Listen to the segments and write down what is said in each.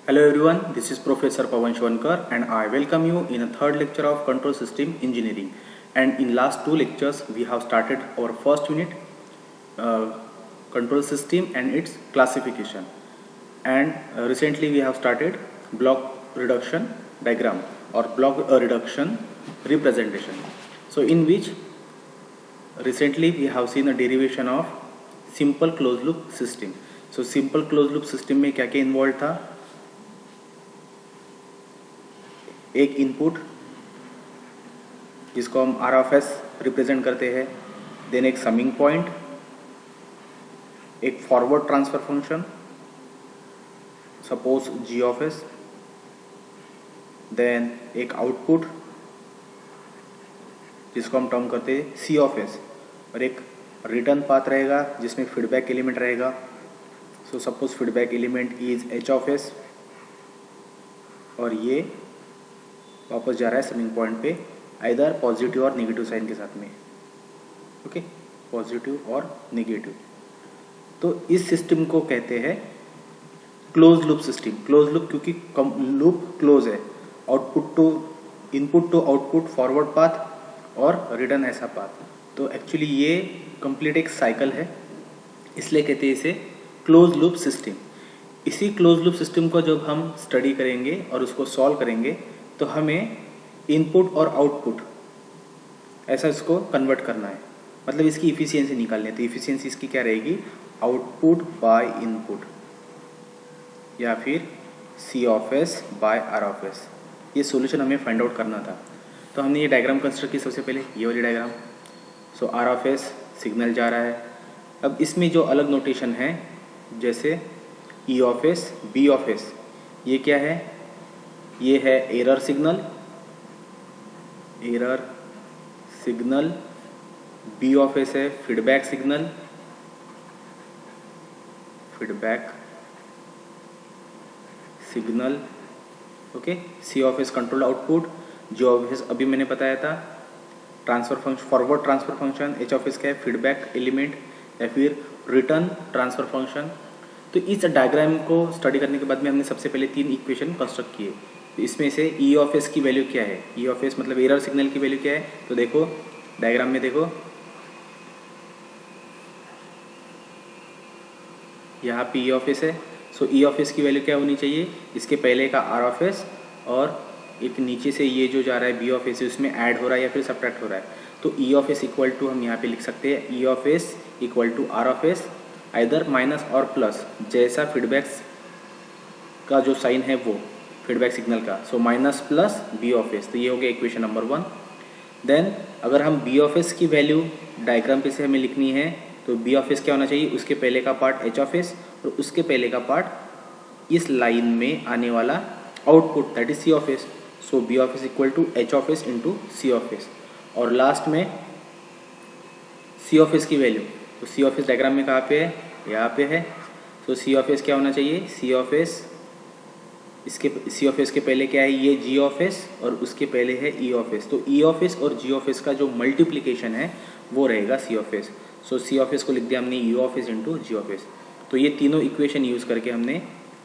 Hello everyone, this is Professor Pawan Shwankar and I welcome you in a third lecture of Control System Engineering. And in last two lectures we have started our first unit, Control System and its classification. And recently we have started block reduction diagram or block reduction representation. So in which recently we have seen a derivation of simple closed loop system. So simple closed loop system में क्या क्या involve था? एक input जिसको हम are of S represent करते हैं, then एक समिंग पॉइंट, एक forward transfer function suppose G of s, then एक आउटपुट जिसको हम टर्म करते हैं सी ऑफ एस, और एक रिटर्न पाथ रहेगा जिसमें फीडबैक एलिमेंट रहेगा. So suppose feedback element is h of S और ये वापस जा रहा है समिंग पॉइंट पे आइदर पॉजिटिव और नेगेटिव साइन के साथ में. ओके, पॉजिटिव और नेगेटिव. तो इस सिस्टम को कहते हैं close loop system. Close loop क्योंकि लूप क्लोज है, output to input to output forward path और रिटर्न ऐसा पाथ. तो एक्चुअली ये कंप्लीट एक साइकिल है, इसलिए कहते हैं इसे क्लोज लूप सिस्टम. इसी क्लोज लूप सिस्टम को जब हम स्टडी करेंगे और उसको सॉल्व करेंगे तो हमें इनपुट और आउटपुट ऐसा इसको कन्वर्ट करना है, मतलब इसकी इफिशियंसी निकालनी है. तो इफिशियंसी इसकी क्या रहेगी? आउटपुट बाय इनपुट या फिर C of S by R of S. ये सॉल्यूशन हमें फाइंड आउट करना था. तो हमने ये डायग्राम कंस्ट्रक्ट की सबसे पहले, ये वाली diagram. So are of s signal जा रहा है. अब इसमें जो अलग नोटेशन है जैसे E of S, B of S, ये क्या है? ये है error signal, error signal. B of S है feedback signal, feedback signal. Okay, C of S control output. G of S अभी मैंने बताया था transfer function, forward transfer function. H of S क्या है? फीडबैक एलिमेंट या फिर रिटर्न ट्रांसफर फंक्शन. तो इस डायग्राम को स्टडी करने के बाद में हमने सबसे पहले 3 इक्वेशन कंस्ट्रक्ट किए. तो इसमें से ई ऑफ एस की वैल्यू क्या है? ई ऑफ एस मतलब एरर सिग्नल की वैल्यू क्या है? तो देखो डायग्राम में, देखो यहाँ पे ई ऑफ एस है. सो ई ऑफ एस की वैल्यू क्या होनी चाहिए? इसके पहले का आर ऑफ एस और एक नीचे से ये जो जा रहा है बी ऑफ एस, उसमें ऐड हो रहा है या फिर सब्ट्रैक्ट हो रहा है. तो ई ऑफ एस इक्वल टू हम यहाँ पे लिख सकते हैं e of S equal to are of s either minus और प्लस, जैसा फीडबैक का जो साइन है वो फीडबैक सिग्नल का. So minus plus b of S. तो ये हो गया इक्वेशन नंबर 1. देन अगर हम बी ऑफ एस की वैल्यू डायग्राम पे से हमें लिखनी है तो बी ऑफ एस क्या होना चाहिए? उसके पहले का पार्ट एच ऑफ एस और उसके पहले का पार्ट इस लाइन में आने वाला output that is c of S. So b of S equal to H of S into C of S. और लास्ट में सी ऑफ एस की वैल्यू, तो सी ऑफ एस डायग्राम में कहाँ पे है? यहाँ पे है. तो सी ऑफ एस क्या होना चाहिए? सी ऑफ एस, इसके सी ऑफ एस के पहले क्या है? ये जी ऑफ एस और उसके पहले है ई ऑफ एस. तो ई ऑफ एस और जी ऑफ एस का जो मल्टीप्लिकेशन है वो रहेगा C of S. So C of S को लिख दिया हमने E of S into ji of S. तो ये तीनों इक्वेशन यूज़ करके हमने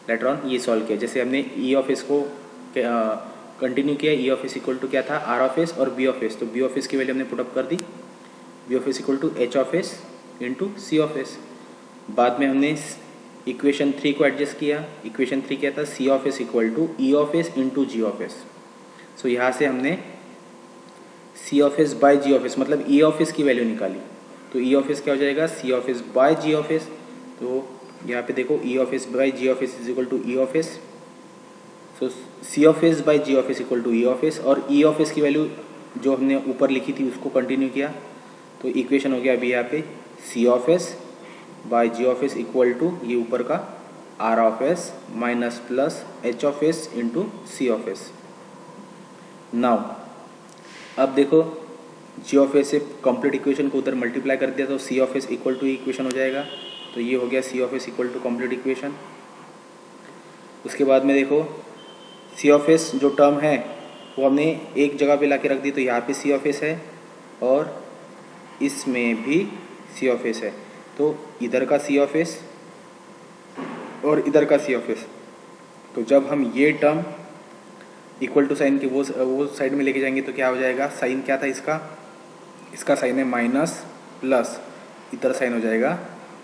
लेटर ऑन ये सॉल्व किया. जैसे हमने ई ऑफ एस को कंटिन्यू किया, E of S equal to क्या था? आर ऑफ एस और बी ऑफ एस. तो बी ऑफ एस की वैल्यू हमने पुटअप कर दी, B of S equal to H of S into C of S. बाद में हमने इक्वेशन 3 को एडजस्ट किया. इक्वेशन 3 क्या था? C of S equal to E of S into ji of S. So यहाँ से हमने C of S by ji of S मतलब ई ऑफ एस की वैल्यू निकाली. तो ई ऑफ एस क्या हो जाएगा? C of S by ji of S. तो यहाँ पे देखो E of S by ji of S is equal to E of S. So C of S by ji of S equal to E of S. और e of S की value जो हमने ऊपर लिखी थी उसको कंटिन्यू किया. तो इक्वेशन हो गया अभी यहाँ पे C of S by ji of S equal to ये ऊपर का R of S minus plus H of S into C of S. Now अब देखो जी ऑफ एस से कंप्लीट इक्वेशन को उधर मल्टीप्लाई कर दिया तो सी of S equal to equation हो जाएगा. तो ये हो गया C of S equal to complete equation. उसके बाद में देखो सी ऑफ एस जो टर्म है वो हमने एक जगह पे ला के रख दी. तो यहाँ पे सी ऑफ एस है और इसमें भी सी ऑफ एस है. तो इधर का सी ऑफ एस और इधर का सी ऑफ एस तो जब हम ये टर्म इक्वल टू साइन के वो साइड में लेके जाएंगे तो क्या हो जाएगा, साइन क्या था इसका साइन है माइनस प्लस, इधर साइन हो जाएगा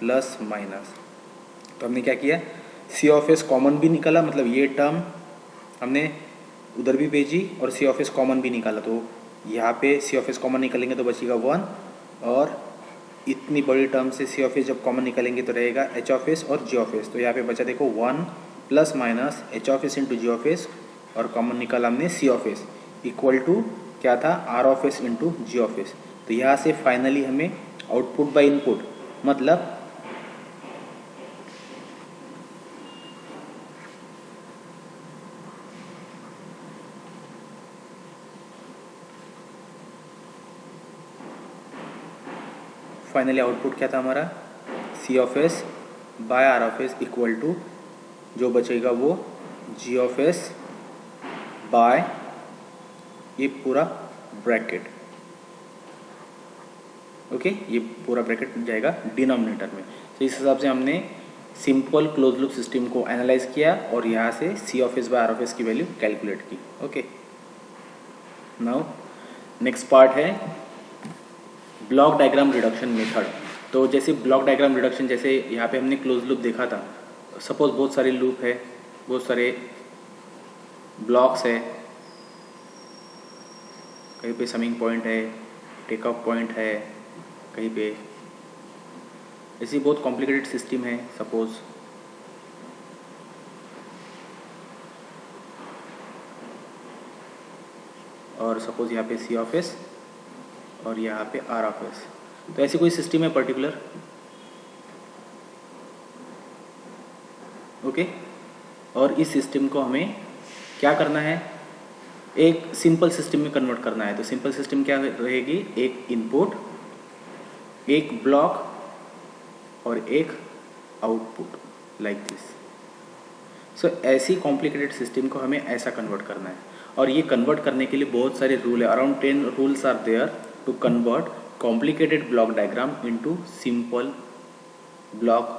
प्लस माइनस। तो हमने क्या किया, सी ऑफ एस कॉमन भी निकाला, मतलब ये टर्म हमने उधर भी भेजी और सी ऑफ एस कॉमन भी निकाला। तो यहाँ पे सी ऑफ एस कॉमन निकालेंगे तो बचेगा 1, और इतनी बड़ी टर्म से सी ऑफ एस जब कॉमन निकालेंगे तो रहेगा एच ऑफ एस और जी ऑफ एस। तो यहाँ पे बचा देखो 1 plus minus H of S into ji of S, और कॉमन निकाला हमने C of S equal to क्या था, are of S into ji of S. तो यहाँ से फाइनली हमें आउटपुट बाय इनपुट, मतलब फाइनली आउटपुट क्या था हमारा, C of S by R of S equal to जो बचेगा वो जी ऑफ एस बाय ये पूरा ब्रैकेट। ओके, ये पूरा ब्रैकेट जाएगा डिनोमिनेटर में। तो इस हिसाब से हमने सिंपल क्लोज लूप सिस्टम को एनालाइज किया और यहाँ से C of S by R of S की वैल्यू कैलकुलेट की। ओके, नाउ नेक्स्ट पार्ट है ब्लॉक डायग्राम रिडक्शन मेथड। तो जैसे ब्लॉक डायग्राम रिडक्शन, जैसे यहाँ पे हमने क्लोज लूप देखा था, सपोज बहुत सारे लूप है, बहुत सारे ब्लॉक्स है, कहीं पे समिंग पॉइंट है, टेक ऑफ पॉइंट है, कहीं पे ऐसी बहुत कॉम्प्लिकेटेड सिस्टम है सपोज। और सपोज यहाँ पे सी ऑफ एस और यहाँ पे आर ऑफ एस, तो ऐसी कोई सिस्टम है पर्टिकुलर। ओके, और इस सिस्टम को हमें क्या करना है, एक सिंपल सिस्टम में कन्वर्ट करना है। तो सिंपल सिस्टम क्या रहेगी, एक इनपुट, एक ब्लॉक और एक आउटपुट, लाइक दिस। सो ऐसी कॉम्प्लिकेटेड सिस्टम को हमें ऐसा कन्वर्ट करना है, और ये कन्वर्ट करने के लिए बहुत सारे रूल है, around 10 rules are there to convert complicated block diagram into simple block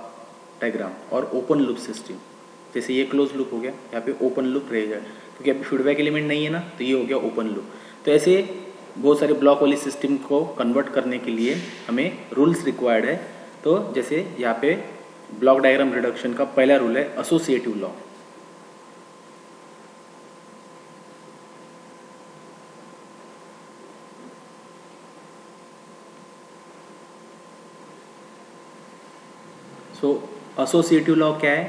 diagram और ओपन लूप सिस्टम। जैसे ये क्लोज लूप हो गया, यहाँ पे ओपन लूप रहेगा क्योंकि अभी फीडबैक एलिमेंट नहीं है ना, तो ये हो गया ओपन लूप। तो ऐसे बहुत सारे ब्लॉक वाली सिस्टम को कन्वर्ट करने के लिए हमें रूल्स रिक्वायर्ड है। तो जैसे यहाँ पे ब्लॉक डायग्राम रिडक्शन का पहला रूल है associative law. So associative law क्या है,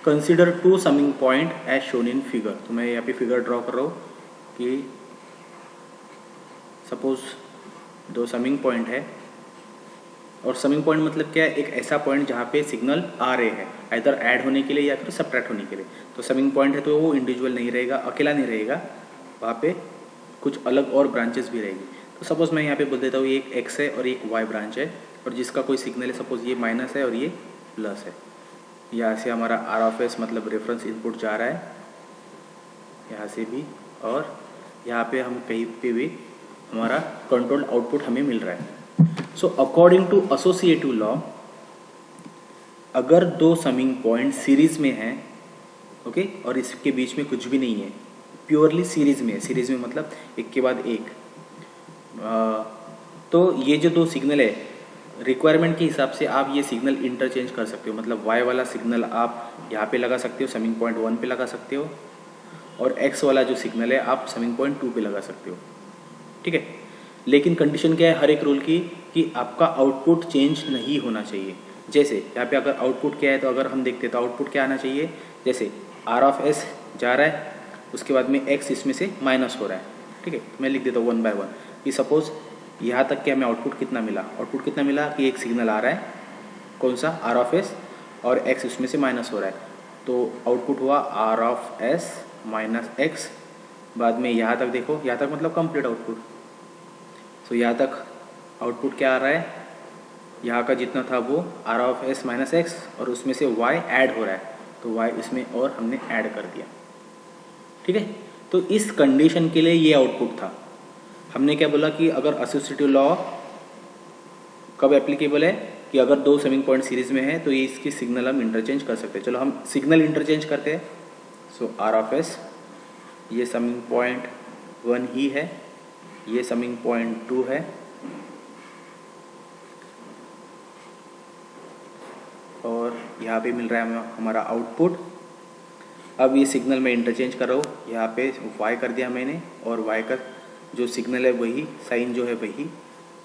consider 2 summing point as shown in figure. तो मैं यहाँ पे फिगर ड्रॉ कर रहा हूँ कि सपोज 2 समिंग पॉइंट है, और समिंग पॉइंट मतलब क्या है, एक ऐसा पॉइंट जहाँ पे सिग्नल आ रहे हैं इधर ऐड होने के लिए या फिर सब्ट्रैक्ट होने के लिए। तो समिंग पॉइंट है तो वो इंडिविजुअल नहीं रहेगा, अकेला नहीं रहेगा, वहाँ पे कुछ अलग और ब्रांचेस भी रहेगी। तो सपोज मैं यहाँ पे बोल देता हूँ ये एक एक्स है और एक वाई ब्रांच है, और जिसका कोई सिग्नल है, सपोज ये माइनस है और ये प्लस है। यहाँ से हमारा आर ऑफ एस मतलब रेफरेंस इनपुट जा रहा है यहाँ से भी, और यहाँ पे हम कहीं पे भी हमारा कंट्रोल आउटपुट हमें मिल रहा है। So according to associative law, अगर 2 समिंग पॉइंट सीरीज में हैं, ओके, और इसके बीच में कुछ भी नहीं है, प्योरली सीरीज में है, सीरीज में मतलब एक के बाद एक, तो ये जो 2 सिग्नल है, रिक्वायरमेंट के हिसाब से आप ये सिग्नल इंटरचेंज कर सकते हो। मतलब y वाला सिग्नल आप यहाँ पे लगा सकते हो, समिंग पॉइंट 1 पे लगा सकते हो, और x वाला जो सिग्नल है आप समिंग पॉइंट 2 पे लगा सकते हो। ठीक है, लेकिन कंडीशन क्या है हर एक रूल की, कि आपका आउटपुट चेंज नहीं होना चाहिए। जैसे यहाँ पे अगर आउटपुट क्या है, तो अगर हम देखते हैं तो आउटपुट क्या आना चाहिए, जैसे आर ऑफ एस जा रहा है, उसके बाद में x इसमें से माइनस हो रहा है। ठीक है, मैं लिख देता हूँ 1 बाय 1 कि सपोज यहाँ तक के हमें आउटपुट कितना मिला, आउटपुट कितना मिला कि एक सिग्नल आ रहा है, कौन सा, आर ऑफ एस, और x उसमें से माइनस हो रहा है, तो आउटपुट हुआ r of S minus x. बाद में यहाँ तक देखो, यहाँ तक मतलब कंप्लीट आउटपुट। सो यहाँ तक आउटपुट क्या आ रहा है, यहाँ का जितना था वो r of S minus x, और उसमें से y ऐड हो रहा है, तो y इसमें और हमने ऐड कर दिया। ठीक है, तो इस कंडीशन के लिए ये आउटपुट था। हमने क्या बोला कि अगर एसोसिएटिव लॉ कब एप्लीकेबल है, कि अगर 2 समिंग पॉइंट सीरीज में है तो ये इसकी सिग्नल हम इंटरचेंज कर सकते हैं। चलो हम सिग्नल इंटरचेंज करते हैं। सो आर ऑफ एस, ये समिंग पॉइंट 1 ही है, ये समिंग पॉइंट 2 है, और यहाँ पे मिल रहा है हमें हमारा आउटपुट। अब ये सिग्नल मैं इंटरचेंज कर रहा हूँ, यहाँ पे y कर दिया मैंने, और y का जो सिग्नल है वही, साइन जो है वही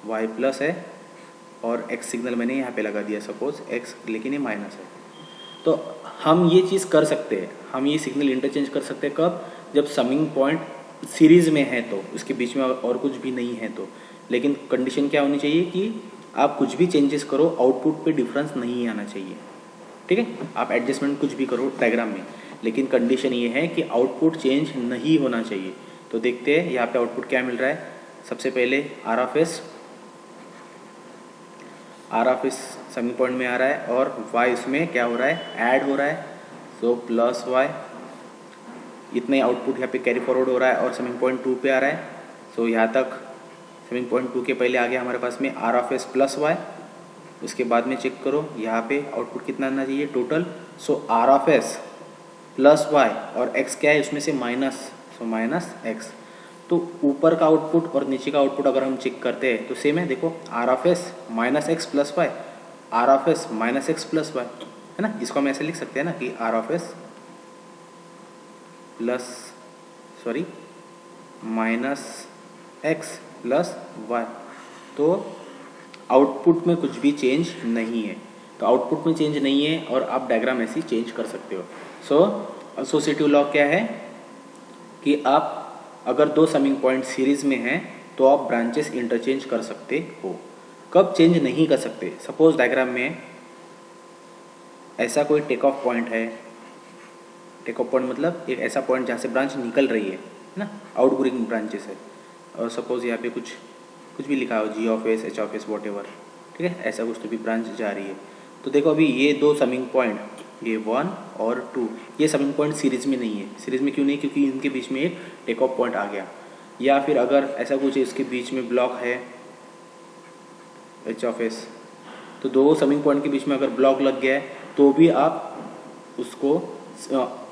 y प्लस है, और x सिग्नल मैंने यहाँ पे लगा दिया, सपोज x, लेकिन ये माइनस है। तो हम ये चीज़ कर सकते हैं, हम ये सिग्नल इंटरचेंज कर सकते हैं कब? जब समिंग पॉइंट सीरीज़ में है, तो उसके बीच में और कुछ भी नहीं है तो। लेकिन कंडीशन क्या होनी चाहिए कि आप कुछ भी चेंजेस करो, आउटपुट पे डिफरेंस नहीं आना चाहिए, ठीक है? आप एडजस्टमेंट कुछ भी करो डायग्राम में, लेकिन कंडीशन ये है कि आउटपुट चेंज नहीं होना चाहिए। तो देखते हैं यहाँ पे आउटपुट क्या मिल रहा है। सबसे पहले r of s summing point में आ रहा है, और y इसमें क्या हो रहा है? ऐड हो रहा है, सो प्लस y, इतना ही आउटपुट यहाँ पे कैरी फॉरवर्ड हो रहा है, और समिंग पॉइंट 2 पे आ रहा है। सो यहाँ तक समिंग पॉइंट 2 के पहले आ गया हमारे पास में r of S plus y। उसके बाद में चेक करो यहाँ पे आउटपुट कितना आना चाहिए total. So are of S plus y, और x क्या है उसमें से? Minus, so minus x। तो ऊपर का आउटपुट और नीचे का आउटपुट अगर हम चेक करते हैं तो सेम है। देखो r of S minus x plus y, r of S minus x plus y, है ना? इसको हम ऐसे लिख सकते हैं ना कि r of S plus minus x plus y. तो आउटपुट में कुछ भी चेंज नहीं है, तो आउटपुट में चेंज नहीं है और आप डायग्राम ऐसे ही चेंज कर सकते हो। सो एसोसिएटिव लॉ क्या है कि आप अगर दो समिंग पॉइंट सीरीज में हैं तो आप ब्रांचेस इंटरचेंज कर सकते हो। कब चेंज नहीं कर सकते? सपोज डायग्राम में ऐसा कोई टेक ऑफ पॉइंट है, टेक ऑफ पॉइंट मतलब एक ऐसा पॉइंट जहाँ से ब्रांच निकल रही है ना, आउटगोइंग ब्रांचेस है, और सपोज यहाँ पे कुछ भी लिखा हो, G of S, H of S, whatever, ठीक है, ऐसा कुछ तो भी ब्रांच जा रही है। तो देखो अभी ये दो समिंग पॉइंट, ये 1 और 2, ये समिंग पॉइंट सीरीज में नहीं है। सीरीज में क्यों नहीं? क्योंकि इनके बीच में एक टेक ऑफ पॉइंट आ गया। या फिर अगर ऐसा कुछ है, इसके बीच में ब्लॉक है एच ऑफ एस, तो दो समिंग पॉइंट के बीच में अगर ब्लॉक लग गया है तो भी आप उसको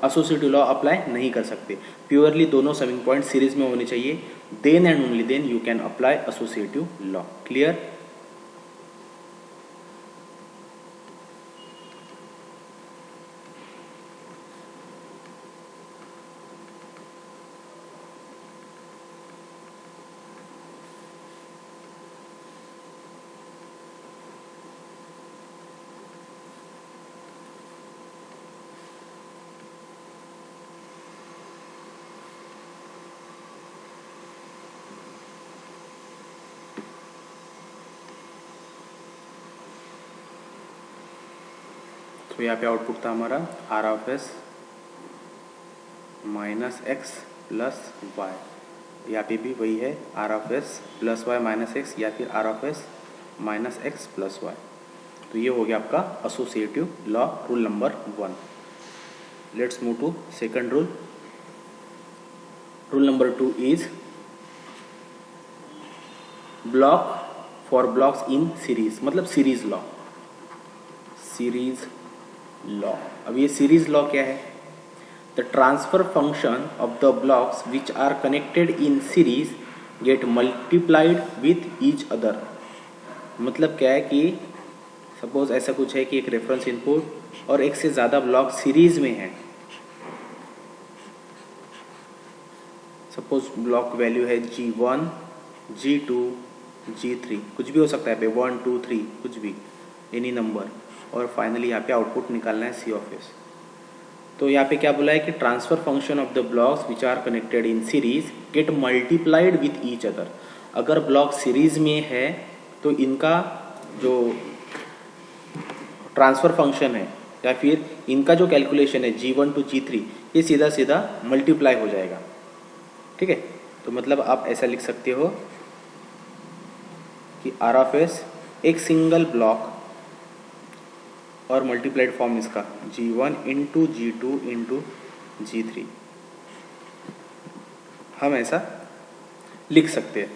एसोसिएटिव लॉ अप्लाई नहीं कर सकते। प्योरली दोनों समिंग पॉइंट सीरीज में होने चाहिए, then and only then you can apply associative law. Clear? तो यहाँ पे आउटपुट था हमारा r of S minus x plus y. यहाँ पे भी वही है, r of S plus y minus x, या फिर r of S minus x plus y. तो ये हो गया आपका associative law, rule number 1। Let's move to second rule. Rule number 2 is block for blocks in series, मतलब series law. Series law, अब ये सीरीज लॉ क्या है? The transfer function of the blocks which are connected in series get multiplied with each other. मतलब क्या है कि suppose ऐसा कुछ है कि एक रेफरेंस इनपुट और एक से ज़्यादा ब्लॉक सीरीज में है। सपोज ब्लॉक वैल्यू है G1, G2, G3, कुछ भी हो सकता है, 1, 2, 3, कुछ भी, एनी नंबर, और फाइनली यहाँ पे आउटपुट निकालना है C ऑफ S। तो यहाँ पे क्या बोला है कि transfer function of the blocks which are connected in series get multiplied with each other. अगर ब्लॉक सीरीज में है तो इनका जो ट्रांसफर फंक्शन है या फिर इनका जो कैलकुलेशन है G1 to G3, ये सीधा सीधा मल्टीप्लाई हो जाएगा, ठीक है? तो मतलब आप ऐसा लिख सकते हो कि आर ऑफ एस एक सिंगल ब्लॉक और मल्टीप्लाइड फॉर्म इसका G1 into G2 into G3, हम ऐसा लिख सकते हैं।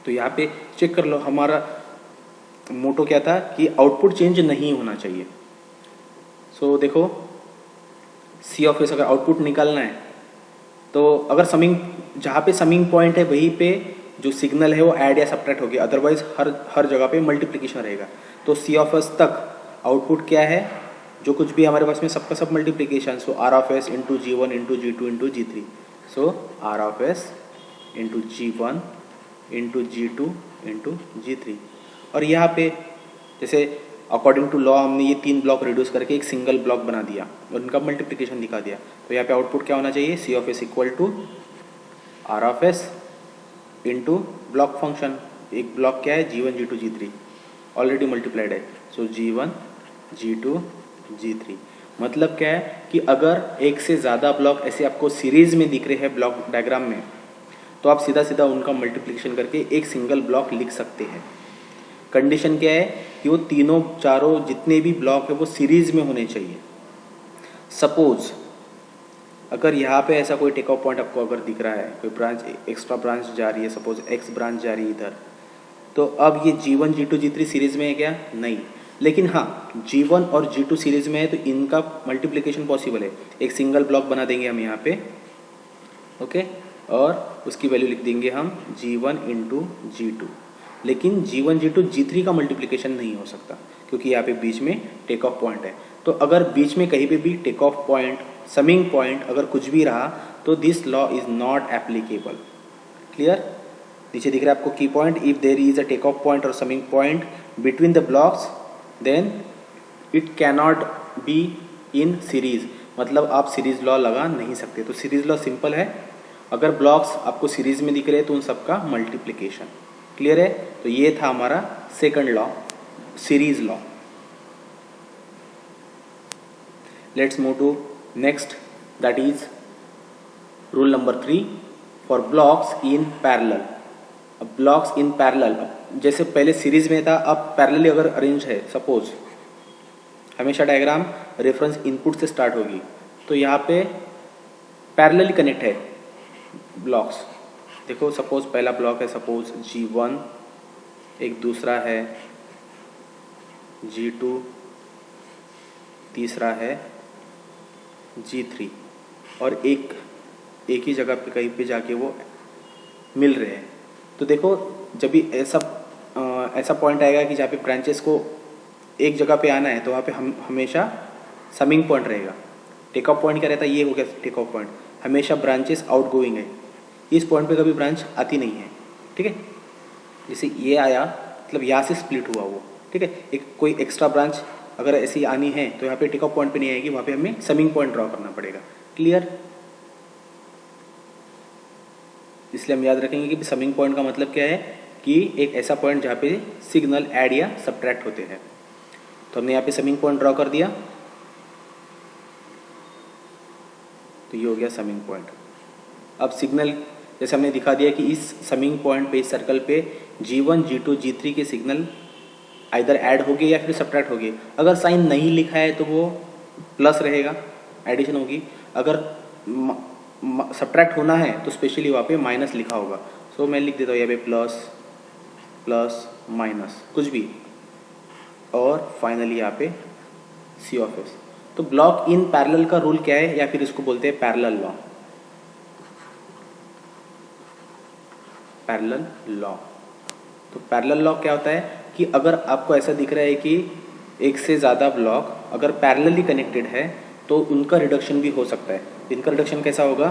तो यहाँ पे चेक कर लो, हमारा मोटो क्या था कि आउटपुट चेंज नहीं होना चाहिए। सो देखो सी ऑफ एस अगर आउटपुट निकालना है तो अगर समिंग जहाँ पे समिंग पॉइंट है वहीं पे जो सिग्नल है वो ऐड या सब्ट्रैक्ट होगी, अदरवाइज हर जगह पे मल्टीप्लिकेशन रहेगा। तो सी ऑफ एस तक आउटपुट क्या है, जो कुछ भी हमारे पास में सबका सब multiplication, so are of S into g one into g two into g three, so are of S into g one into g two into g three. और यहाँ पे जैसे अकॉर्डिंग टू लॉ हमने ये 3 ब्लॉक रिड्यूस करके एक single block बना दिया और उनका मल्टीप्लिकेशन दिखा दिया। तो यहाँ पे आउटपुट क्या होना चाहिए, C of S equal to are of S into block function, एक ब्लॉक क्या है G1 G2 G3 already multiplied है, सो G1 G2 G3। मतलब क्या है कि अगर एक से ज़्यादा ब्लॉक ऐसे आपको सीरीज में दिख रहे हैं ब्लॉक डायग्राम में, तो आप सीधा सीधा उनका मल्टीप्लिकेशन करके एक सिंगल ब्लॉक लिख सकते हैं। कंडीशन क्या है कि वो तीनों चारों जितने भी ब्लॉक है वो सीरीज में होने चाहिए। सपोज अगर यहाँ पे ऐसा कोई टेक ऑफ पॉइंट आपको अगर दिख रहा है, कोई ब्रांच एक्स्ट्रा ब्रांच जा रही है, सपोज एक्स ब्रांच जा रही है इधर, तो अब ये G1 G2 G3 सीरीज में है क्या, नहीं। लेकिन हाँ G1 और G2 सीरीज में है तो इनका मल्टीप्लिकेशन पॉसिबल है। एक सिंगल ब्लॉक बना देंगे हम यहाँ पे, ओके, और उसकी वैल्यू लिख देंगे हम G1 इंटू G2। लेकिन G1 G2 G3 का मल्टीप्लिकेशन नहीं हो सकता क्योंकि यहाँ पे बीच में टेक ऑफ पॉइंट है। तो अगर बीच में कहीं पे भी take off point, summing point अगर कुछ भी रहा तो this law is not applicable. Clear? नीचे दिख रहा है आपको की point, if there is a take off point और summing point between the blocks then it cannot be in series, मतलब आप सीरीज लॉ लगा नहीं सकते। तो सीरीज लॉ सिंपल है, अगर ब्लॉक्स आपको सीरीज में दिख रहे हैं तो उन सबका मल्टीप्लिकेशन। क्लियर है? तो ये था हमारा second law, series law. Let's move to next, that is rule number 3 for blocks in parallel. अब ब्लॉक्स इन पैरेलल, जैसे पहले सीरीज में था, अब पैरेलली अगर अरेंज है, सपोज हमेशा डायग्राम रेफरेंस इनपुट से स्टार्ट होगी, तो यहाँ पे पैरेलली कनेक्ट है ब्लॉक्स। देखो सपोज पहला ब्लॉक है सपोज G1, एक दूसरा है G2, तीसरा है G3, और एक ही जगह पे कहीं पे जाके वो मिल रहे हैं। तो देखो जब भी ऐसा पॉइंट आएगा कि जहाँ पे ब्रांचेस को एक जगह पे आना है तो वहाँ पे हम हमेशा समिंग पॉइंट रहेगा। टेक ऑफ पॉइंट क्या रहता है, ये हो गया टेक ऑफ पॉइंट, हमेशा ब्रांचेस आउट गोइंग है, इस पॉइंट पे कभी ब्रांच आती नहीं है। ठीक है, जैसे ये आया मतलब यहाँ से स्प्लिट हुआ वो, ठीक है, एक कोई एक्स्ट्रा ब्रांच अगर ऐसी आनी है तो यहाँ पे टेक ऑफ पॉइंट पे नहीं आएगी, वहाँ पे हमें समिंग पॉइंट ड्रॉ करना पड़ेगा। क्लियर? इसलिए हम याद रखेंगे कि समिंग पॉइंट का मतलब क्या है कि एक ऐसा पॉइंट जहाँ पे सिग्नल ऐड या सब्ट्रैक्ट होते हैं। तो हमने यहाँ पे समिंग पॉइंट ड्रॉ कर दिया, तो ये हो गया समिंग पॉइंट। अब सिग्नल जैसे हमने दिखा दिया कि इस समिंग पॉइंट पे, इस सर्कल पे G1 G2 G3 के सिग्नल आइदर ऐड हो गए या फिर सब्ट्रैक्ट हो गए। अगर साइन नहीं लिखा है तो वो प्लस रहेगा, एडिशन होगी। अगर सब्ट्रैक्ट होना है तो स्पेशली वहाँ पे माइनस लिखा होगा। सो मैं लिख देता हूँ यहाँ पे प्लस प्लस माइनस कुछ भी, और फाइनली यहाँ पे सी ऑफ एस। तो ब्लॉक इन पैरेलल का रूल क्या है, या फिर इसको बोलते हैं पैरेलल लॉ। पैरेलल लॉ, तो पैरेलल लॉ क्या होता है कि अगर आपको ऐसा दिख रहा है कि एक से ज़्यादा ब्लॉक अगर पैरेलली कनेक्टेड है तो उनका रिडक्शन भी हो सकता है। इनका रिडक्शन कैसा होगा,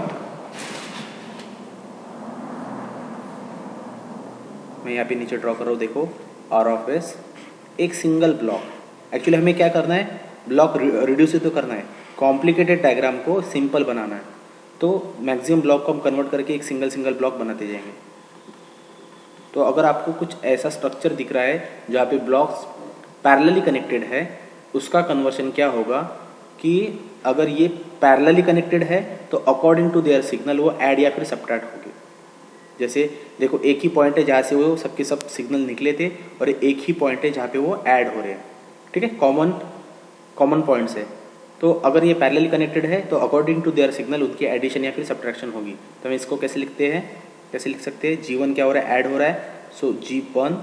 मैं यहाँ पे नीचे ड्रॉ कर रहा हूँ, देखो आर ऑफ एस, एक सिंगल ब्लॉक। एक्चुअली हमें क्या करना है, ब्लॉक रिड्यूस तो करना है, कॉम्प्लिकेटेड डायग्राम को सिंपल बनाना है। तो मैक्सिमम ब्लॉक को हम कन्वर्ट करके एक सिंगल ब्लॉक बनाते जाएंगे। तो अगर आपको कुछ ऐसा स्ट्रक्चर दिख रहा है जहाँ पे ब्लॉक्स पैरेलली कनेक्टेड है, उसका कन्वर्शन क्या होगा कि अगर ये पैरेलली कनेक्टेड है तो अकॉर्डिंग टू देयर सिग्नल वो ऐड या फिर सब्ट्रैक्ट होंगे। जैसे देखो एक ही पॉइंट है जहाँ से वो सबके सब सिग्नल निकले थे, और एक ही पॉइंट है जहाँ पे वो ऐड हो रहे हैं। ठीक है, कॉमन पॉइंट्स है। तो अगर ये पैरेलली कनेक्टेड है तो अकॉर्डिंग टू देयर सिग्नल उनकी एडिशन या फिर सब्ट्रैक्शन होगी। तो हम इसको कैसे लिखते हैं, कैसे लिख सकते हैं, G1 क्या हो रहा है, ऐड हो रहा है, सो G1,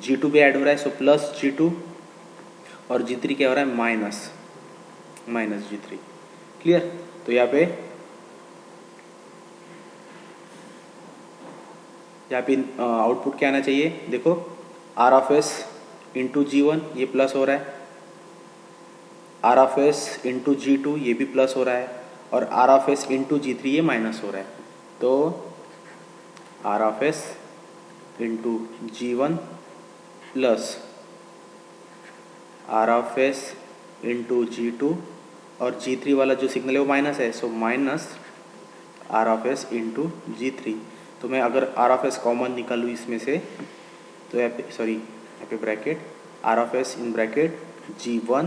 G2 भी ऐड हो रहा है, सो प्लस G2, और G3 क्या हो रहा है, माइनस G3। क्लियर? तो यहाँ पे आउटपुट क्या आना चाहिए, देखो r of S into G1 ये प्लस हो रहा है, r of S into G2 ये भी प्लस हो रहा है, और are of S into G3 ये माइनस हो रहा है। तो r of S into G1 plus r of S into G2 और G3 वाला जो सिग्नल है वो माइनस है, सो minus r of S into G3। तो मैं अगर आर ऑफ एस कॉमन निकालूँ इसमें से, तो यहाँ पे bracket r of S in bracket G1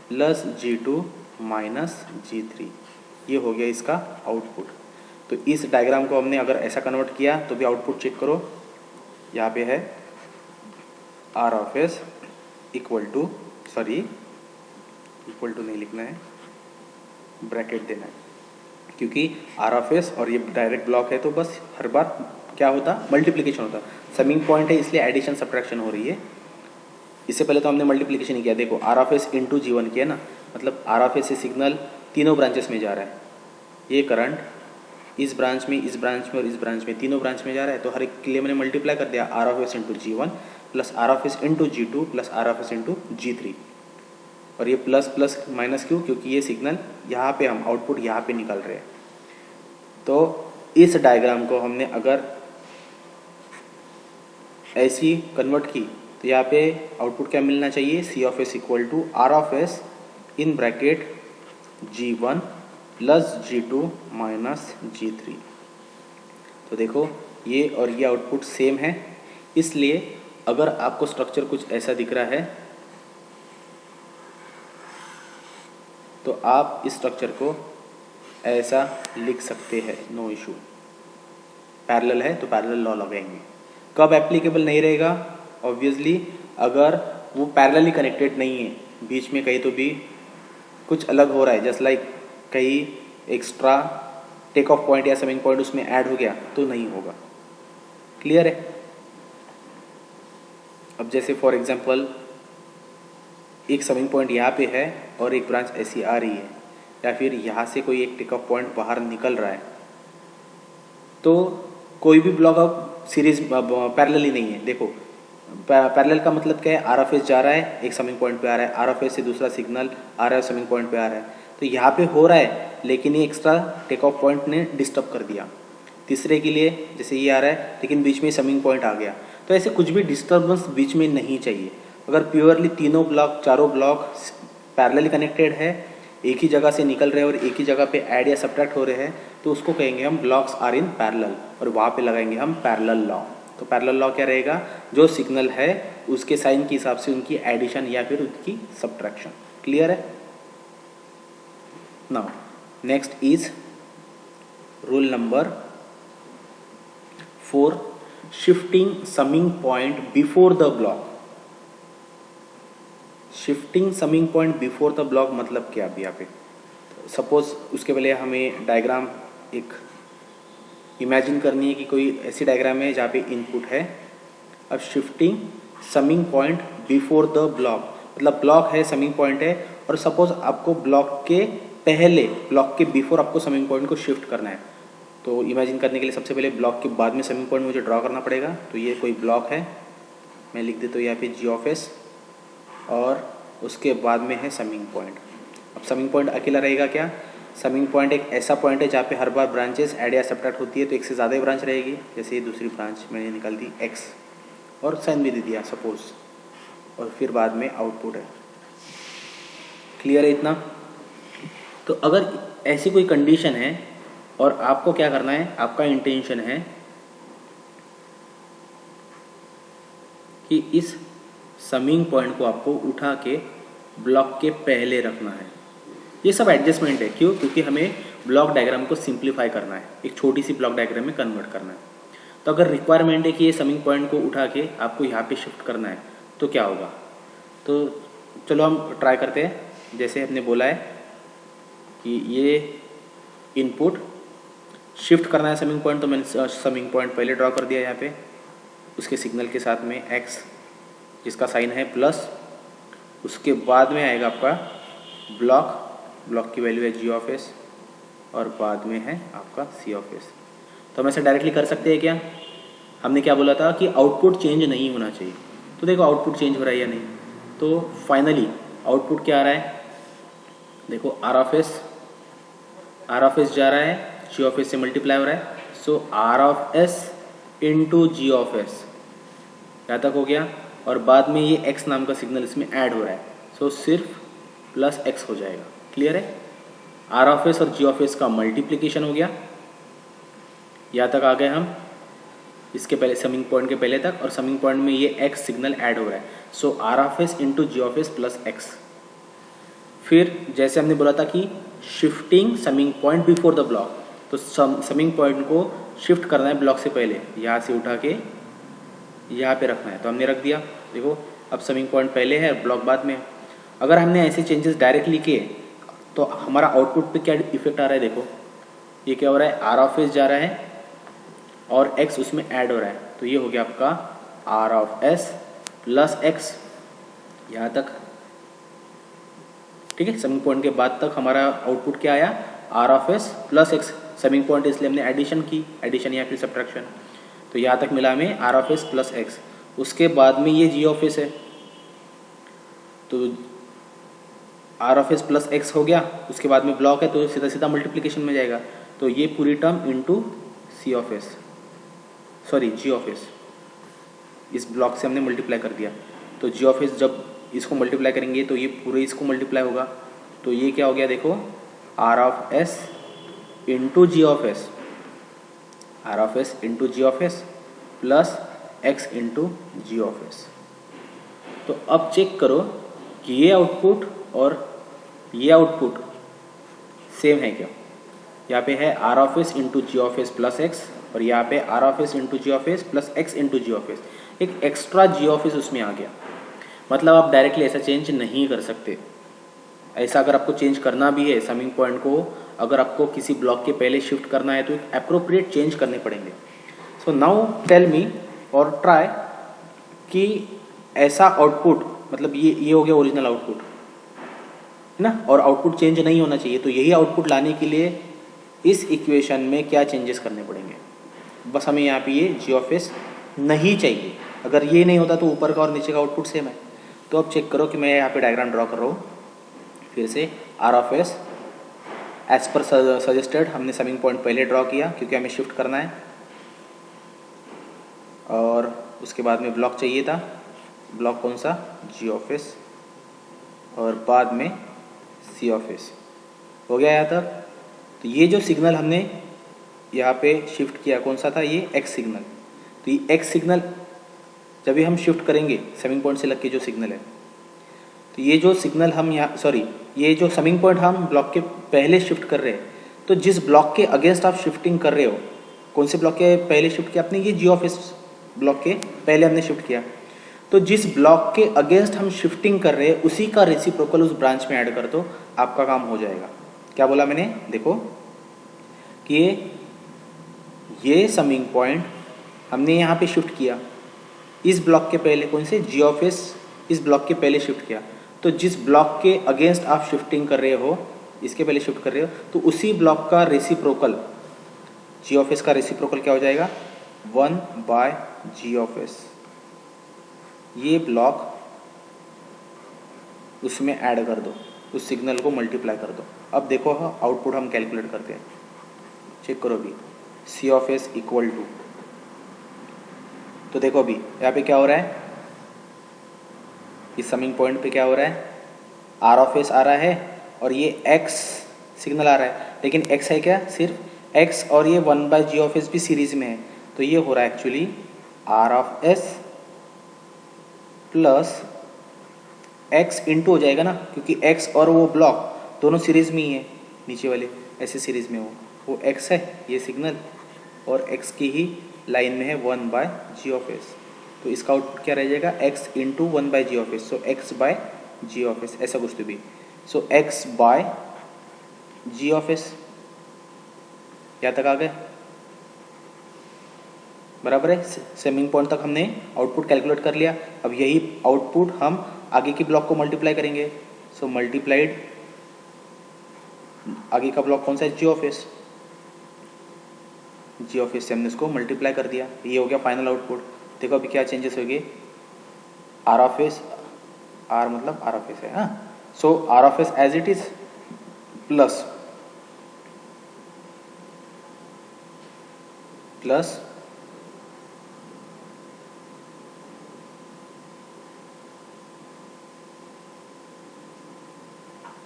plus G2 minus G3, ये हो गया इसका आउटपुट। तो इस डायग्राम को हमने अगर ऐसा कन्वर्ट किया तो भी आउटपुट चेक करो, यहाँ पे है r of S equal to नहीं लिखना है, ब्रैकेट देना है, क्योंकि आर ऑफ एस और ये डायरेक्ट ब्लॉक है तो बस हर बार क्या होता, मल्टीप्लिकेशन होता। समिंग पॉइंट है इसलिए एडिशन सब्ट्रैक्शन हो रही है। इससे पहले तो हमने मल्टीप्लिकेशन ही किया, देखो r of S into G1 किया ना, मतलब आर ऑफ एस से सिग्नल तीनों ब्रांचेस में जा रहा है, ये करंट इस ब्रांच में, इस ब्रांच में और इस ब्रांच में, तीनों ब्रांच में जा रहा है। तो हर एक के लिए मैंने मल्टीप्लाई कर दिया, r of S into G1 plus r of S into G2 plus r of S into G3। और ये प्लस प्लस माइनस क्यों, क्योंकि ये सिग्नल यहाँ पे हम आउटपुट यहाँ पे निकाल रहे हैं। तो इस डायग्राम को हमने अगर ऐसी कन्वर्ट की तो यहाँ पे आउटपुट क्या मिलना चाहिए, C of S equal to are of S in bracket G1 plus G2 minus G3। तो देखो ये और ये आउटपुट सेम है, इसलिए अगर आपको स्ट्रक्चर कुछ ऐसा दिख रहा है तो आप इस स्ट्रक्चर को ऐसा लिख सकते हैं, नो इशू। पैरेलल है तो पैरेलल लॉ लगाएंगे। कब एप्लीकेबल नहीं रहेगा, ऑब्वियसली अगर वो पैरेलली कनेक्टेड नहीं है, बीच में कहीं तो भी कुछ अलग हो रहा है, जस्ट लाइक कहीं एक्स्ट्रा टेक ऑफ पॉइंट या समिंग पॉइंट उसमें ऐड हो गया तो नहीं होगा। क्लियर है। अब जैसे फॉर एग्जांपल एक समिंग पॉइंट यहाँ पे है और एक ब्रांच ऐसी आ रही है, या फिर यहाँ से कोई एक टेक ऑफ पॉइंट बाहर निकल रहा है, तो कोई भी ब्लॉक अब सीरीज पैरेलली नहीं है। देखो पैरेलल का मतलब क्या है, आर ऑफ एस जा रहा है एक समिंग पॉइंट पे आ रहा है, आर ऑफ एस से दूसरा सिग्नल आ रहा है समिंग पॉइंट पे आ रहा है, तो यहाँ पे हो रहा है, लेकिन ये एक्स्ट्रा टेक ऑफ पॉइंट ने डिस्टर्ब कर दिया। तीसरे के लिए जैसे ये आ रहा है लेकिन बीच में समिंग पॉइंट आ गया, तो ऐसे कुछ भी डिस्टर्बेंस बीच में नहीं चाहिए। अगर प्योरली तीनों ब्लॉक चारों ब्लॉक पैरेलली कनेक्टेड है, एक ही जगह से निकल रहे हैं और एक ही जगह पे ऐड या सब्ट्रैक्ट हो रहे हैं, तो उसको कहेंगे हम ब्लॉक्स आर इन पैरेलल, और वहाँ पे लगाएंगे हम पैरेलल लॉ। तो पैरेलल लॉ क्या रहेगा, जो सिग्नल है उसके साइन के हिसाब से उनकी एडिशन या फिर उनकी सब्ट्रैक्शन। क्लियर है। Now next is rule number 4, shifting summing point before the block. Shifting summing point before the block मतलब क्या, अभी यहाँ पे सपोज उसके पहले हमें डायग्राम एक इमेजिन करनी है कि कोई ऐसी डायग्राम है जहाँ पे इनपुट है। अब shifting summing point before the block मतलब ब्लॉक है, समिंग पॉइंट है, और सपोज आपको ब्लॉक के पहले, ब्लॉक के बिफोर आपको समिंग पॉइंट को शिफ्ट करना है। तो इमेजिन करने के लिए सबसे पहले ब्लॉक के बाद में समिंग पॉइंट मुझे ड्रॉ करना पड़ेगा। तो ये कोई ब्लॉक है, मैं लिख देता हूँ यहाँ पे जी ऑफ एस, और उसके बाद में है समिंग पॉइंट। अब समिंग पॉइंट अकेला रहेगा क्या, समिंग पॉइंट एक ऐसा पॉइंट है जहाँ पे हर बार ब्रांचेस ऐड या सब्ट्रैक्ट होती है, तो एक से ज़्यादा ही ब्रांच रहेगी। जैसे ये दूसरी ब्रांच मैंने निकाल दी एक्स और साइन भी दे दिया सपोज, और फिर बाद में आउटपुट है। क्लियर है इतना। तो अगर ऐसी कोई कंडीशन है और आपको क्या करना है, आपका इंटेंशन है कि इस समिंग पॉइंट को आपको उठा के ब्लॉक के पहले रखना है। ये सब एडजस्टमेंट है, क्यों, क्योंकि हमें ब्लॉक डायग्राम को सिंप्लीफाई करना है, एक छोटी सी ब्लॉक डायग्राम में कन्वर्ट करना है। तो अगर रिक्वायरमेंट है कि ये समिंग पॉइंट को उठा के आपको यहाँ पे शिफ्ट करना है तो क्या होगा। तो चलो हम ट्राई करते हैं। जैसे हमने बोला है कि ये इनपुट शिफ्ट करना है समिंग पॉइंट, तो मैंने समिंग पॉइंट पहले ड्रॉ कर दिया यहाँ पे, उसके सिग्नल के साथ में एक्स जिसका साइन है प्लस, उसके बाद में आएगा आपका ब्लॉक, ब्लॉक की वैल्यू है जी ऑफ एस, और बाद में है आपका सी ऑफ एस। तो हम ऐसे डायरेक्टली कर सकते हैं क्या? हमने क्या बोला था कि आउटपुट चेंज नहीं होना चाहिए। तो देखो आउटपुट चेंज हो रहा है या नहीं। तो फाइनली आउटपुट क्या आ रहा है? देखो आर ऑफ एस जा रहा है, जी ऑफ एस से मल्टीप्लाई हो रहा है। So are of S into ji of S, यहाँ तक हो गया। और बाद में ये एक्स नाम का सिग्नल इसमें ऐड हो रहा है। सो सिर्फ प्लस एक्स हो जाएगा। क्लियर है? आर ऑफ एस और जी ऑफ एस का मल्टीप्लीकेशन हो गया। यहाँ तक आ गए हम, इसके पहले समिंग पॉइंट के पहले तक, और समिंग पॉइंट में ये एक्स सिग्नल ऐड हो रहा है। So are of S into ji of S plus X. फिर जैसे हमने बोला था कि shifting summing point before the block, तो समिंग पॉइंट को शिफ्ट करना है ब्लॉक से पहले, यहाँ से उठा के यहाँ पे रखना है। तो हमने रख दिया। देखो अब समिंग पॉइंट पहले है, ब्लॉक बाद में। अगर हमने ऐसे चेंजेस डायरेक्टली किए तो हमारा आउटपुट पे क्या इफेक्ट आ रहा है? देखो ये क्या हो रहा है, आर ऑफ एस जा रहा है और एक्स उसमें ऐड हो रहा है। तो ये हो गया आपका r of S plus x, यहाँ तक। ठीक है, समिंग पॉइंट के बाद तक हमारा आउटपुट क्या आया? R of S plus x. Summing point इसलिए हमने एडिशन की, एडिशन या फिर सब्ट्रैक्शन। तो यहाँ तक मिला हमें r of S plus x. उसके बाद में ये जी ऑफ एस है, तो r of S plus x हो गया। उसके बाद में ब्लॉक है तो सीधा सीधा मल्टीप्लिकेशन में जाएगा। तो ये पूरी term into C of s, sorry g of s, इस ब्लॉक से हमने मल्टीप्लाई कर दिया। तो जी ऑफ एस जब इसको मल्टीप्लाई करेंगे तो ये पूरे इसको मल्टीप्लाई होगा। तो ये क्या हो गया? देखो r of S into ji of S, r of S into ji of S plus x into ji of S. तो अब चेक करो कि ये आउटपुट और ये आउटपुट सेम है क्या? यहाँ पे है r of S into ji of S plus x, और यहाँ पे r of S into ji of S plus x into ji of s. एक एक्स्ट्रा जी ऑफ एस उसमें आ गया। मतलब आप डायरेक्टली ऐसा चेंज नहीं कर सकते। ऐसा अगर आपको चेंज करना भी है, समिंग पॉइंट को अगर आपको किसी ब्लॉक के पहले शिफ्ट करना है तो एक अप्रोप्रिएट चेंज करने पड़ेंगे। सो नाउ टेल मी और ट्राई कि ऐसा आउटपुट, मतलब ये हो गया ओरिजिनल आउटपुट है ना, और आउटपुट चेंज नहीं होना चाहिए। तो यही आउटपुट लाने के लिए इस इक्वेशन में क्या चेंजेस करने पड़ेंगे? बस हमें यहाँ पे ये जी ऑफ एस नहीं चाहिए। अगर ये नहीं होता तो ऊपर का और नीचे का आउटपुट सेम है। तो अब चेक करो कि मैं यहाँ पे डायग्राम ड्रॉ कर रहा हूँ। फिर से r of S as per suggested हमने समिंग पॉइंट पहले ड्रॉ किया क्योंकि हमें शिफ्ट करना है, और उसके बाद में ब्लॉक चाहिए था। ब्लॉक कौन सा? जी ऑफ एस, और बाद में सी ऑफ एस। हो गया यहाँ तक। तो ये जो सिग्नल हमने यहाँ पे शिफ्ट किया कौन सा था? ये एक्स सिग्नल। तो ये एक्स सिग्नल जब भी हम शिफ्ट करेंगे समिंग पॉइंट से लग के जो सिग्नल है, तो ये जो सिग्नल हम यहाँ, सॉरी, ये जो समिंग पॉइंट हम ब्लॉक के पहले शिफ्ट कर रहे हैं, तो जिस ब्लॉक के अगेंस्ट आप शिफ्टिंग कर रहे हो, कौन से ब्लॉक के पहले शिफ्ट किया आपने? ये जी ऑफ एस ब्लॉक के पहले हमने शिफ्ट किया। तो जिस ब्लॉक के अगेंस्ट हम शिफ्टिंग कर रहे हैं उसी का रेसिप्रोकल उस ब्रांच में ऐड कर दो, आपका काम हो जाएगा। क्या बोला मैंने? देखो कि ये समिंग पॉइंट हमने यहाँ पे शिफ्ट किया इस ब्लॉक के पहले, कौन से? जी ऑफ एस इस ब्लॉक के पहले शिफ्ट किया। तो जिस ब्लॉक के अगेंस्ट आप शिफ्टिंग कर रहे हो, इसके पहले शिफ्ट कर रहे हो, तो उसी ब्लॉक का रेसिप्रोकल, जी ऑफ एस का रेसिप्रोकल क्या हो जाएगा? 1 बाय जी ऑफ एस। ये ब्लॉक उसमें ऐड कर दो, उस सिग्नल को मल्टीप्लाई कर दो। अब देखो आउटपुट हम कैलकुलेट करते हैं। चेक करो अभी, सी ऑफ एस इक्वल टू, तो देखो अभी यहाँ पे क्या हो रहा है? इस समिंग पॉइंट पे क्या हो रहा है? आर ऑफ एस आ रहा है और ये एक्स सिग्नल आ रहा है, लेकिन एक्स है क्या? सिर्फ एक्स, और ये 1 बाय जी ऑफ एस भी सीरीज में है। तो ये हो रहा है actually r of S plus x into हो जाएगा ना, क्योंकि एक्स और वो ब्लॉक दोनों सीरीज में ही है, नीचे वाले ऐसे सीरीज में वो एक्स है ये सिग्नल, और एक्स की ही लाइन में है 1 बाय जी ऑफ एस। तो इसका आउटपुट क्या रह जाएगा? X into 1 by ji of S. So X by ji of S, ऐसा कुछ तो भी। So X by ji of S, यहाँ तक आ गए? बराबर है। समिंग पॉइंट तक हमने आउटपुट कैलकुलेट कर लिया। अब यही आउटपुट हम आगे की ब्लॉक को मल्टीप्लाई करेंगे। सो मल्टीप्लाइड आगे का ब्लॉक कौन सा है, G of S. G of S से हमने इसको मल्टीप्लाई कर दिया, ये हो गया फाइनल आउटपुट। देखो अभी क्या चेंजेस हो गए, आर ऑफ एस, आर मतलब आर ऑफ एस है, हाँ। So are of S as it is plus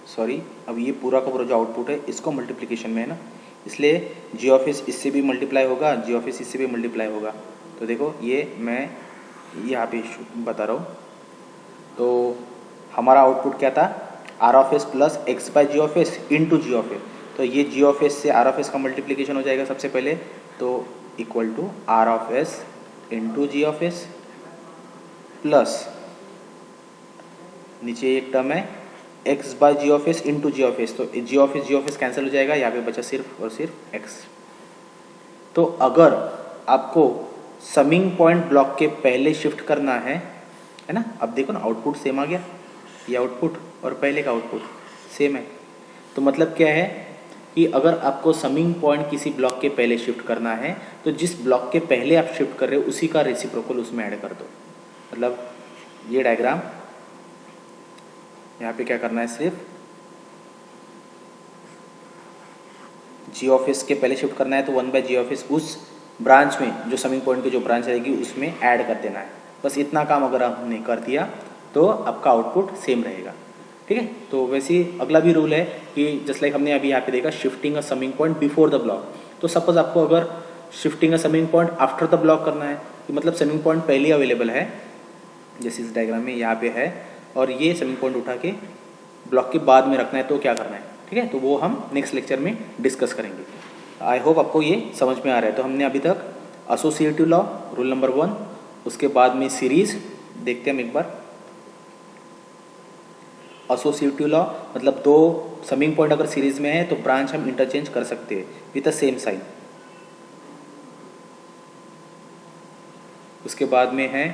sorry, अब ये पूरा का पूरा जो आउटपुट है इसको मल्टीप्लिकेशन में है ना, इसलिए जी ऑफ एस इससे भी मल्टीप्लाई होगा, जी ऑफ एस इससे भी मल्टीप्लाई होगा। तो देखो ये मैं यहाँ पे बता रहा हूँ, तो हमारा आउटपुट क्या था, are of S plus x by g of S into ji of S. तो ये जी ऑफ एस से आर ऑफ एस का मल्टीप्लिकेशन हो जाएगा सबसे पहले, तो equal to are of S into ji of S plus नीचे एक टर्म है x by g of S into ji of S, तो जी ऑफ एस कैंसिल हो जाएगा, यहाँ पे बचा सिर्फ और सिर्फ एक्स। तो अगर आपको समिंग पॉइंट ब्लॉक के पहले शिफ्ट करना है ना, अब देखो ना आउटपुट सेम आ गया, ये आउटपुट और पहले का आउटपुट सेम है। तो मतलब क्या है कि अगर आपको समिंग पॉइंट किसी ब्लॉक के पहले शिफ्ट करना है तो जिस ब्लॉक के पहले आप शिफ्ट कर रहे हो उसी का रेसिप्रोकल उसमें ऐड कर दो। मतलब ये डायग्राम यहाँ पे क्या करना है, सिर्फ जी ऑफ एस के पहले शिफ्ट करना है, तो 1 बाई जी ऑफ एस उस ब्रांच में जो समिंग पॉइंट की जो ब्रांच रहेगी उसमें ऐड कर देना है। बस इतना काम अगर हमने कर दिया तो आपका आउटपुट सेम रहेगा, ठीक है। तो वैसे ही अगला भी रूल है कि जस्ट लाइक हमने अभी यहाँ पे देखा shifting a summing point before the block. तो सपोज आपको अगर shifting a summing point after the block करना है, कि मतलब समिंग पॉइंट पहले अवेलेबल है, जैसे इस डायग्राम में यहाँ पे है, और ये समिंग पॉइंट उठा के ब्लॉक के बाद में रखना है, तो क्या करना है, ठीक है। तो वो हम नेक्स्ट लेक्चर में डिस्कस करेंगे। आई होप आपको ये समझ में आ रहा है। तो हमने अभी तक एसोसिएटिव लॉ रूल नंबर 1, उसके बाद में सीरीज देखते हैं हम एक बार। एसोसिएटिव लॉ मतलब दो समिंग पॉइंट अगर सीरीज में है तो ब्रांच हम इंटरचेंज कर सकते हैं विद द सेम साइन। उसके बाद में है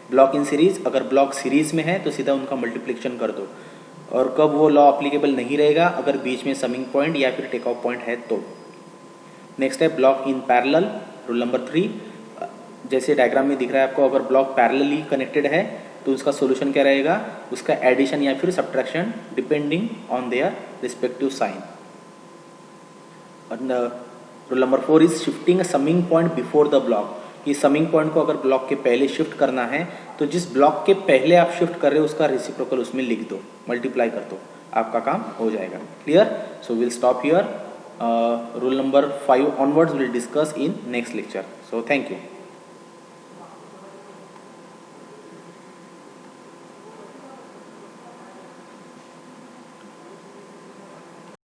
ब्लॉक इन सीरीज, अगर ब्लॉक सीरीज में है तो सीधा उनका मल्टीप्लिकेशन कर दो। और कब वो लॉ अप्लीकेबल नहीं रहेगा, अगर बीच में समिंग पॉइंट या फिर टेक ऑफ पॉइंट है तो। नेक्स्ट है block in parallel rule number 3, जैसे डायग्राम में दिख रहा है आपको, अगर ब्लॉक पैरेलली कनेक्टेड है तो उसका सोल्यूशन क्या रहेगा, उसका एडिशन या फिर subtraction depending on their respective sign. Rule number 4 is shifting a summing point before the block, कि समिंग पॉइंट को अगर ब्लॉक के पहले शिफ्ट करना है तो जिस ब्लॉक के पहले आप शिफ्ट कर रहे हो उसका रेसिप्रोकल उसमें लिख दो, मल्टीप्लाई कर दो, आपका काम हो जाएगा। Clear? So will stop here. Rule number 5 onwards we'll discuss in next lecture. So thank you.